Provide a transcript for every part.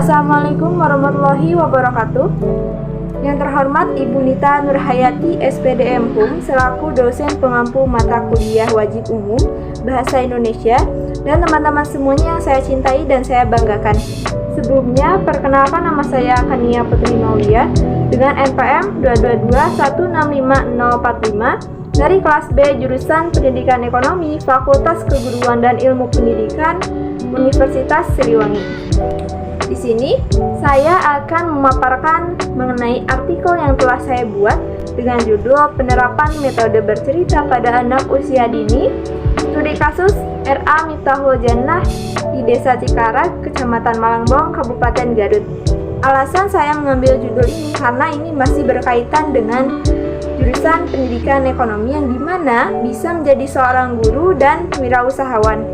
Assalamualaikum warahmatullahi wabarakatuh. Yang terhormat Ibu Nita Nurhayati, SPDM HUM, selaku dosen pengampu mata kuliah wajib umum Bahasa Indonesia, dan teman-teman semuanya yang saya cintai dan saya banggakan. Sebelumnya, perkenalkan nama saya Kania Putri Maulia dengan NPM 222165045 dari kelas B jurusan Pendidikan Ekonomi, Fakultas Keguruan dan Ilmu Pendidikan, Universitas Siliwangi. Di sini, saya akan memaparkan mengenai artikel yang telah saya buat dengan judul Penerapan Metode Bercerita pada Anak Usia Dini, Studi Kasus R.A. Miftahul Jannah di Desa Cikarag, Kecamatan Malangbong, Kabupaten Garut. Alasan saya mengambil judul ini karena ini masih berkaitan dengan jurusan Pendidikan Ekonomi yang dimana bisa menjadi seorang guru dan wirausahawan.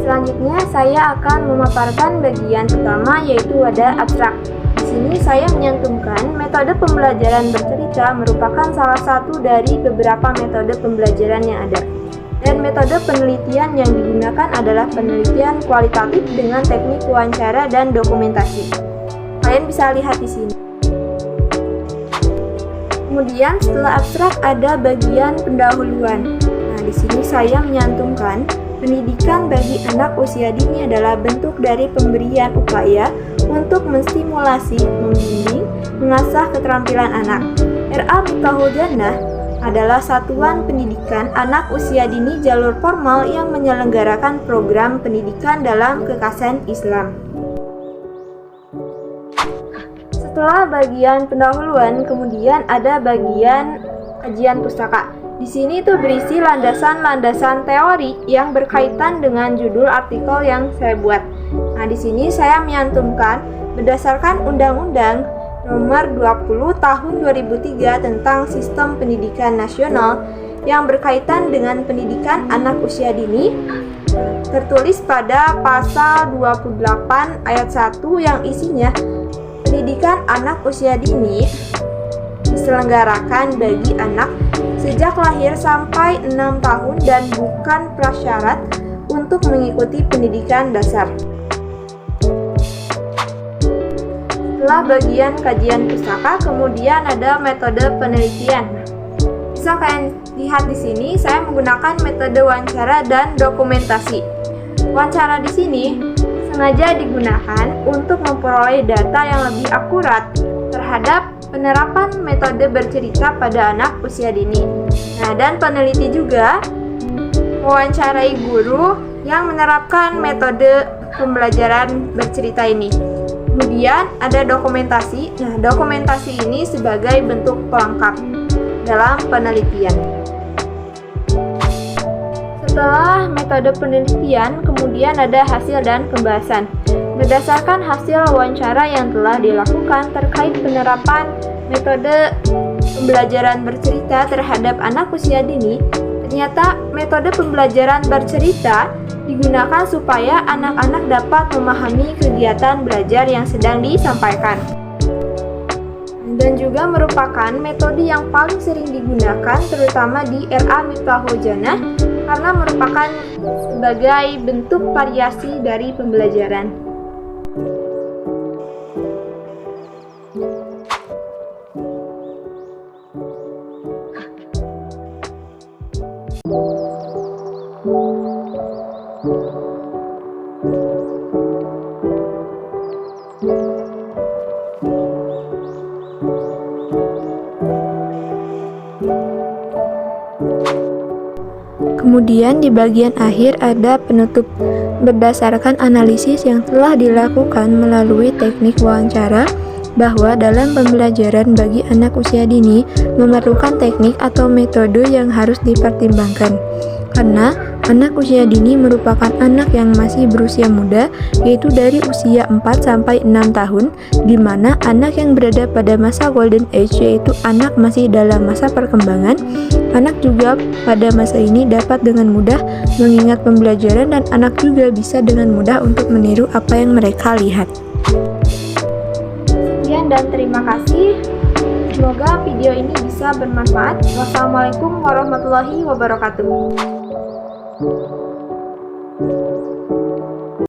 Selanjutnya saya akan memaparkan bagian pertama, yaitu ada abstrak. Di sini saya menyantumkan metode pembelajaran bercerita merupakan salah satu dari beberapa metode pembelajaran yang ada. Dan metode penelitian yang digunakan adalah penelitian kualitatif dengan teknik wawancara dan dokumentasi. Kalian bisa lihat di sini. Kemudian setelah abstrak ada bagian pendahuluan. Nah, di sini saya menyantumkan pendidikan bagi anak usia dini adalah bentuk dari pemberian upaya untuk menstimulasi, membimbing, mengasah keterampilan anak. R.A. Miftahul Jannah adalah satuan pendidikan anak usia dini jalur formal yang menyelenggarakan program pendidikan dalam kekasan Islam. Setelah bagian pendahuluan, kemudian ada bagian kajian pustaka. Di sini tuh berisi landasan-landasan teori yang berkaitan dengan judul artikel yang saya buat. Nah, di sini saya menyantumkan berdasarkan Undang-Undang Nomor 20 Tahun 2003 tentang Sistem Pendidikan Nasional yang berkaitan dengan pendidikan anak usia dini, tertulis pada pasal 28 ayat 1 yang isinya pendidikan anak usia dini diselenggarakan bagi anak sejak lahir sampai 6 tahun dan bukan prasyarat untuk mengikuti pendidikan dasar. Setelah bagian kajian pustaka, kemudian ada metode penelitian. Bisa kalian lihat di sini, saya menggunakan metode wawancara dan dokumentasi. Wawancara di sini sengaja digunakan untuk memperoleh data yang lebih akurat terhadap penerapan metode bercerita pada anak usia dini. Nah, dan peneliti juga mewawancarai guru yang menerapkan metode pembelajaran bercerita ini. Kemudian ada dokumentasi. Nah, dokumentasi ini sebagai bentuk pelengkap dalam penelitian. Setelah metode penelitian, kemudian ada hasil dan pembahasan. Berdasarkan hasil wawancara yang telah dilakukan terkait penerapan metode pembelajaran bercerita terhadap anak usia dini, ternyata metode pembelajaran bercerita digunakan supaya anak-anak dapat memahami kegiatan belajar yang sedang disampaikan. Dan juga merupakan metode yang paling sering digunakan terutama di R.A. Miftahul Jannah karena merupakan sebagai bentuk variasi dari pembelajaran. Kemudian di bagian akhir ada penutup. Berdasarkan analisis yang telah dilakukan melalui teknik wawancara, bahwa dalam pembelajaran bagi anak usia dini memerlukan teknik atau metode yang harus dipertimbangkan. Karena anak usia dini merupakan anak yang masih berusia muda, yaitu dari usia 4 sampai 6 tahun, di mana anak yang berada pada masa golden age, yaitu anak masih dalam masa perkembangan. Anak juga pada masa ini dapat dengan mudah mengingat pembelajaran dan anak juga bisa dengan mudah untuk meniru apa yang mereka lihat. Sekian dan terima kasih. Semoga video ini bisa bermanfaat. Wassalamualaikum warahmatullahi wabarakatuh.